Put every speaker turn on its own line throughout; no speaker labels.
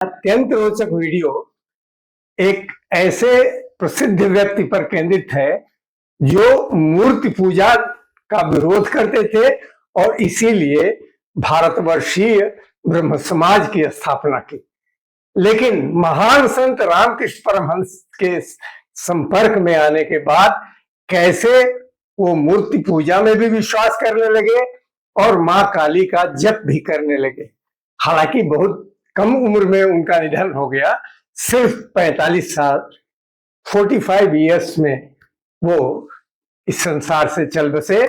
अत्यंत रोचक वीडियो एक ऐसे प्रसिद्ध व्यक्ति पर केंद्रित है जो मूर्ति पूजा का विरोध करते थे और इसीलिए भारतवर्षीय ब्रह्म समाज की स्थापना की। लेकिन महान संत रामकृष्ण परमहंस के संपर्क में आने के बाद कैसे वो मूर्ति पूजा में भी विश्वास करने लगे और मां काली का जप भी करने लगे। हालांकि बहुत कम उम्र में उनका निधन हो गया, सिर्फ 45 साल 45 इयर्स में वो इस संसार से चल बसे।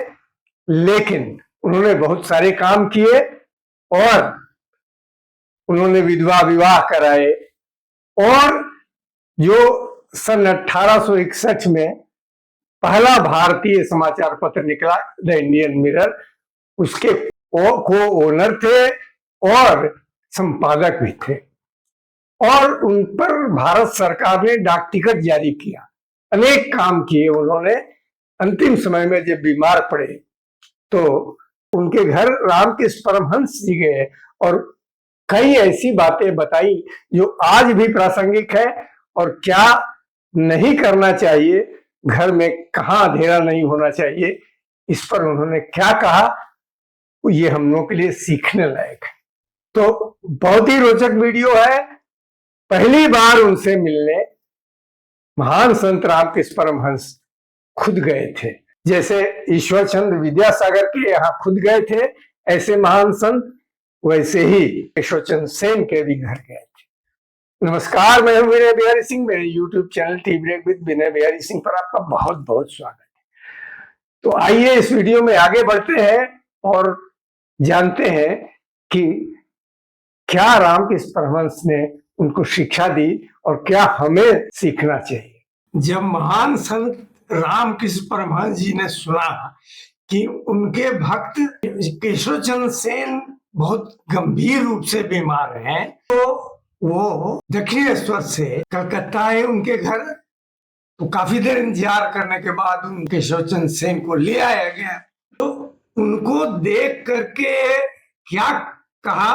लेकिन उन्होंने बहुत सारे काम किए और उन्होंने विधवा विवाह कराए और जो सन 1861 में पहला भारतीय समाचार पत्र निकला द इंडियन मिरर, उसके को ओनर थे और संपादक भी थे और उन पर भारत सरकार ने डाक टिकट जारी किया। अनेक काम किए उन्होंने। अंतिम समय में जब बीमार पड़े तो उनके घर रामकृष्ण परमहंस जी गए और कई ऐसी बातें बताई जो आज भी प्रासंगिक है और क्या नहीं करना चाहिए, घर में कहाँ अंधेरा नहीं होना चाहिए, इस पर उन्होंने क्या कहा, ये हम लोगों के लिए सीखने लायक है। तो बहुत ही रोचक वीडियो है। पहली बार उनसे मिलने महान संत रामकृष्ण परमहंस खुद गए थे। जैसे ईश्वर चंद्र विद्यासागर के यहाँ खुद गए थे ऐसे महान संत, वैसे ही केशवचंद्र सेन के भी घर गए थे। नमस्कार, मैं हूं विनय बिहारी सिंह। मेरे YouTube channel tea break with Vinay Bihari Singh पर आपका बहुत बहुत स्वागत है। तो आइए इस वीडियो में आगे बढ़ते हैं और जानते हैं कि क्या रामकृष्ण परमहंस ने उनको शिक्षा दी और क्या हमें सीखना चाहिए। जब महान संत रामकृष्ण परमहंस जी ने सुना कि उनके भक्त केशवचंद्र सेन बहुत गंभीर रूप से बीमार हैं, तो वो दक्षिणेश्वर से कलकत्ता आए उनके घर। तो काफी देर इंतजार करने के बाद उन केशवचंद्र सेन को ले आया गया। तो उनको देख करके क्या कहा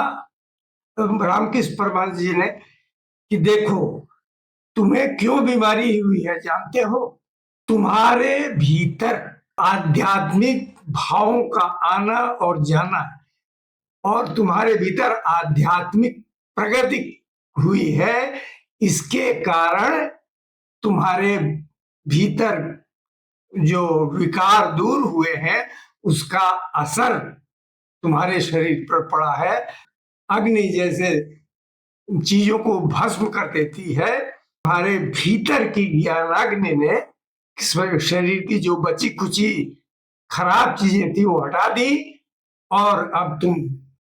रामकृष्ण परमहंस जी ने कि देखो, तुम्हें क्यों बीमारी हुई है जानते हो? तुम्हारे भीतर आध्यात्मिक भावों का आना और जाना और तुम्हारे भीतर आध्यात्मिक प्रगति हुई है, इसके कारण तुम्हारे भीतर जो विकार दूर हुए हैं उसका असर तुम्हारे शरीर पर पड़ा है। अग्नि जैसे चीजों को भस्म कर देती है, तुम्हारे भीतर की ज्ञानाग्नि ने शरीर की जो बची कुची खराब चीजें थी वो हटा दी और अब तुम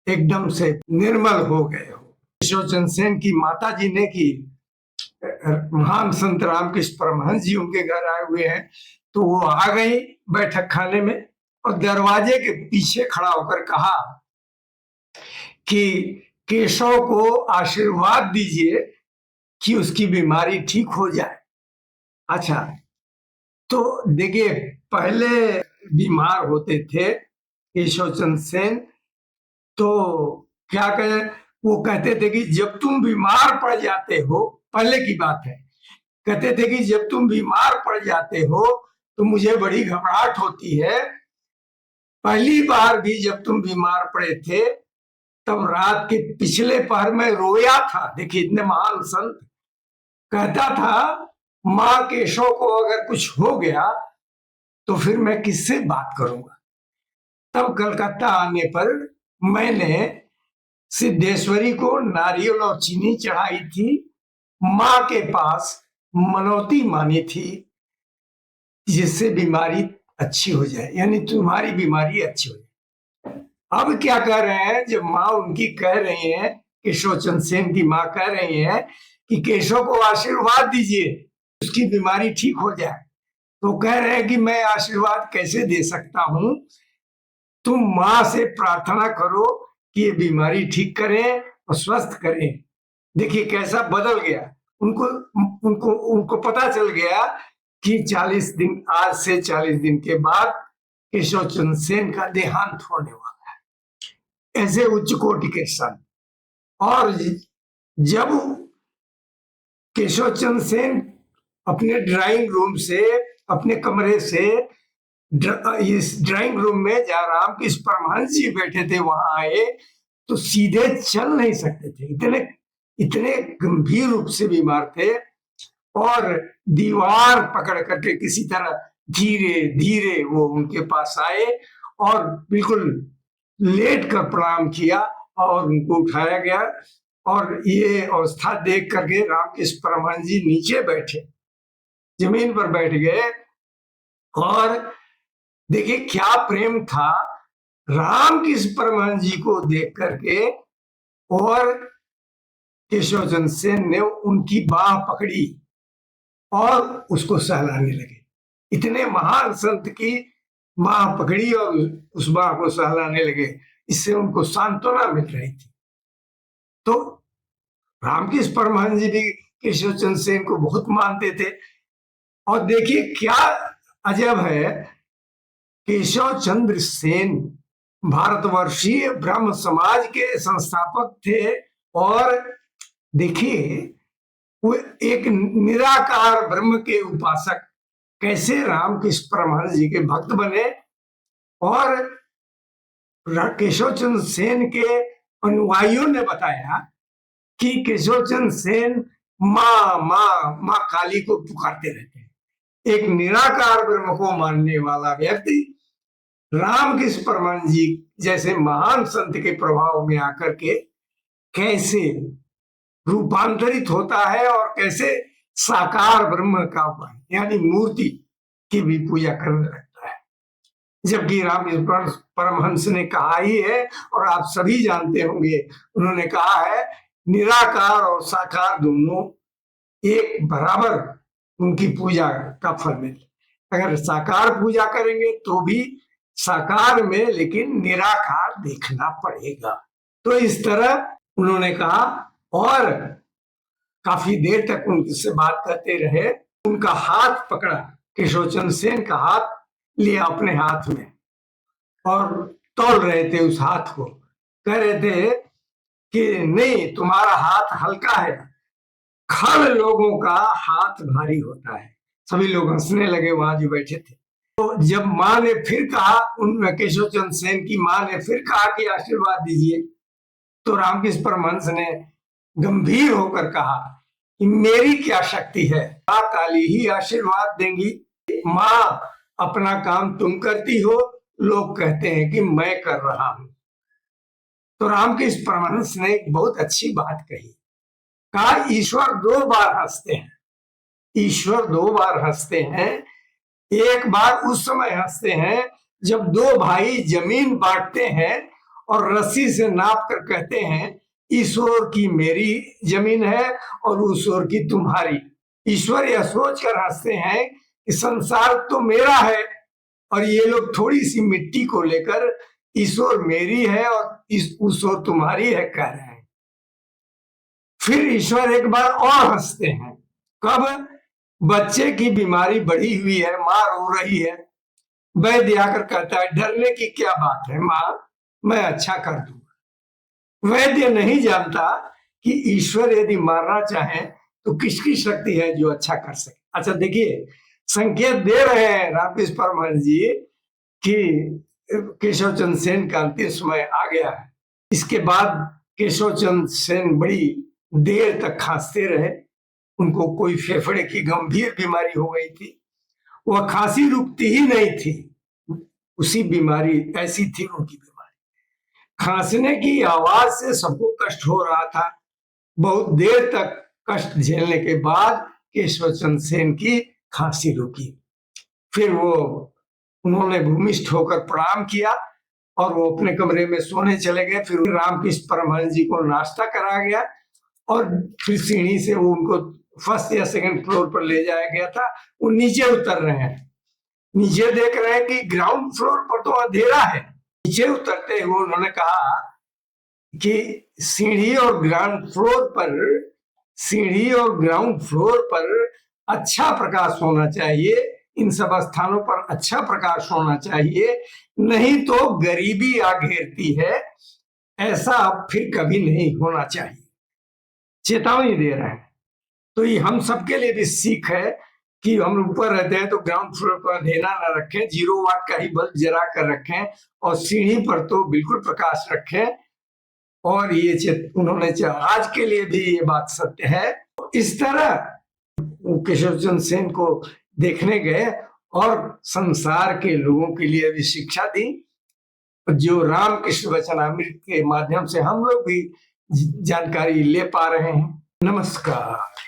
एकदम से निर्मल हो गए हो। केशवचंद्र सेन की माता जी ने कि महान संत रामकृष्ण परमहंस जी उनके घर आए हुए हैं, तो वो आ गई बैठक खाने में और दरवाजे के पीछे खड़ा होकर कहा कि केशव को आशीर्वाद दीजिए कि उसकी बीमारी ठीक हो जाए। अच्छा, तो देखिए, पहले बीमार होते थे केशवचंद्र सेन, तो क्या कहे, वो कहते थे कि जब तुम बीमार पड़ जाते हो, पहले की बात है, कहते थे कि जब तुम बीमार पड़ जाते हो तो मुझे बड़ी घबराहट होती है। पहली बार भी जब तुम बीमार पड़े थे तब रात के पिछले पहर में रोया था। देखिए, इतने महान संत, कहता था मां केशव को अगर कुछ हो गया तो फिर मैं किससे बात करूंगा। तब कलकत्ता आने पर मैंने सिद्धेश्वरी को नारियल और चीनी चढ़ाई थी, मां के पास मनौती मानी थी जिससे बीमारी अच्छी हो जाए, यानी तुम्हारी बीमारी अच्छी हो जाए। अब क्या कह रहे हैं, जब माँ उनकी कह रही हैं, केशवचंद्र सेन की माँ कह रही हैं कि केशव को आशीर्वाद दीजिए उसकी बीमारी ठीक हो जाए, तो कह रहे हैं कि मैं आशीर्वाद कैसे दे सकता हूं, तुम माँ से प्रार्थना करो कि ये बीमारी ठीक करें और स्वस्थ करें। देखिए कैसा बदल गया। उनको पता चल गया कि 40 दिन, आज से 40 दिन के बाद केशवचंद्र सेन का देहांत होने वाला है। ऐसे उच्च कोटि के संत। और जब केशव चंद्र सेन अपने ड्राइंग रूम से, अपने कमरे से इस ड्राइंग रूम में जहाँ रामकृष्ण परमहंस जी बैठे थे वहां आए, तो सीधे चल नहीं सकते थे, इतने गंभीर रूप से बीमार थे। और दीवार पकड़ करके किसी तरह धीरे धीरे वो उनके पास आए और बिल्कुल लेट कर प्रणाम किया और उनको उठाया गया। और ये अवस्था देख करके रामकृष्ण परमहंस जी नीचे बैठे, जमीन पर बैठ गए। और देखिए क्या प्रेम था रामकृष्ण परमहंस जी को देख करके। और केशव चंद्र सेन ने उनकी बाह पकड़ी और उसको सहलाने लगे। इतने महान संत की बाह पकड़ी और उस बाह को सहलाने लगे, इससे उनको सांत्वना मिल रही थी। तो रामकृष्ण परमहंस जी भी केशव चंद्र सेन को बहुत मानते थे। और देखिए क्या अजब है, केशव चंद्र सेन भारतवर्षीय ब्रह्म समाज के संस्थापक थे। और देखिए वो एक निराकार ब्रह्म के उपासक कैसे रामकृष्ण परमहंस जी के भक्त बने। और केशव चंद्र सेन के अनुयायियों ने बताया कि केशव चंद्र सेन माँ माँ माँ काली को पुकारते रहते हैं। एक निराकार ब्रह्म को मानने वाला व्यक्ति रामकृष्ण परमहंस जी जैसे महान संत के प्रभाव में आकर के कैसे रूपांतरित होता है और कैसे साकार ब्रह्म का यानी मूर्ति की भी पूजा करने लगता है। जबकि रामकृष्ण परमहंस ने कहा ही है, और आप सभी जानते होंगे, उन्होंने कहा है निराकार और साकार दोनों एक बराबर उनकी पूजा का फल मिले। अगर साकार पूजा करेंगे तो भी साकार में, लेकिन निराकार देखना पड़ेगा। तो इस तरह उन्होंने कहा और काफी देर तक उनसे बात करते रहे। उनका हाथ पकड़ा, केशव चंद्र सेन का हाथ लिया अपने हाथ में और तौल रहे थे उस हाथ को। कह रहे थे कि नहीं, तुम्हारा हाथ हल्का है, खड़ लोगों का हाथ भारी होता है। सभी लोग हंसने लगे वहां जो बैठे थे। तो जब माँ ने फिर कहा, उन केशव चंद्र सेन की माँ ने फिर कहा कि आशीर्वाद दीजिए, तो रामकृष्ण परमहंस ने गंभीर होकर कहा कि मेरी क्या शक्ति है, माँ काली ही आशीर्वाद देंगी। माँ अपना काम तुम करती हो, लोग कहते हैं कि मैं कर रहा हूं। तो रामकृष्ण परमहंस ने एक बहुत अच्छी बात कही, कहा ईश्वर दो बार हंसते हैं। ईश्वर दो बार हंसते हैं। एक बार उस समय हंसते हैं जब दो भाई जमीन बांटते हैं और रस्सी से नाप कर कहते हैं इस ओर की मेरी जमीन है और उस ओर की तुम्हारी। ईश्वर यह सोचकर हंसते हैं कि संसार तो मेरा है और ये लोग थोड़ी सी मिट्टी को लेकर इस ओर मेरी है और उस ओर तुम्हारी है कह रहे हैं। फिर ईश्वर एक बार और हंसते हैं, कब? बच्चे की बीमारी बढ़ी हुई है, माँ रो रही है, वैद्य आकर कहता है डरने की क्या बात है माँ, मैं अच्छा कर दूंगा। वैद्य नहीं जानता कि ईश्वर यदि मारना चाहे तो किसकी शक्ति है जो अच्छा कर सके। अच्छा देखिए, संकेत दे रहे हैं रामकृष्ण परमहंस जी कि केशव चंद्र सेन का अंतिम समय आ गया है। इसके बाद केशव चंद्र सेन बड़ी देर तक खांसते रहे। उनको कोई फेफड़े की गंभीर बीमारी हो गई थी, वह खांसी रुकती ही नहीं थी। उसी बीमारी ऐसी थी उनकी बीमारी, खांसने की आवाज से सबको कष्ट हो रहा था। बहुत देर तक कष्ट झेलने के बाद केशव चंद्र सेन की खांसी रुकी। फिर उन्होंने भूमिष्ठ होकर प्रणाम किया और वो अपने कमरे में सोने चले गए। फिर रामकृष्ण परमहंस जी को नाश्ता करा गया और फिर सीढ़ी से वो उनको फर्स्ट या सेकंड फ्लोर पर ले जाया गया था। वो नीचे उतर रहे हैं, नीचे देख रहे हैं कि ग्राउंड फ्लोर पर तो अंधेरा है। नीचे उतरते हुए उन्होंने कहा कि सीढ़ी और ग्राउंड फ्लोर पर अच्छा प्रकाश होना चाहिए, इन सब स्थानों पर अच्छा प्रकाश होना चाहिए, नहीं तो गरीबी आ घेरती है। ऐसा अब फिर कभी नहीं होना चाहिए। चेतावनी दे रहे हैं। तो ये हम सबके लिए भी सीख है कि हम ऊपर रहते हैं तो ग्राउंड फ्लोर पर अंधेरा ना रखें, 0 वाट का ही बल्ब जला कर रखें और सीढ़ी पर तो बिल्कुल प्रकाश रखें। और ये उन्होंने आज के लिए भी ये बात सत्य है। इस तरह केशव चंद्र सेन को देखने गए और संसार के लोगों के लिए भी शिक्षा दी, जो रामकृष्ण वचनामृत के माध्यम से हम लोग भी जानकारी ले पा रहे हैं। नमस्कार।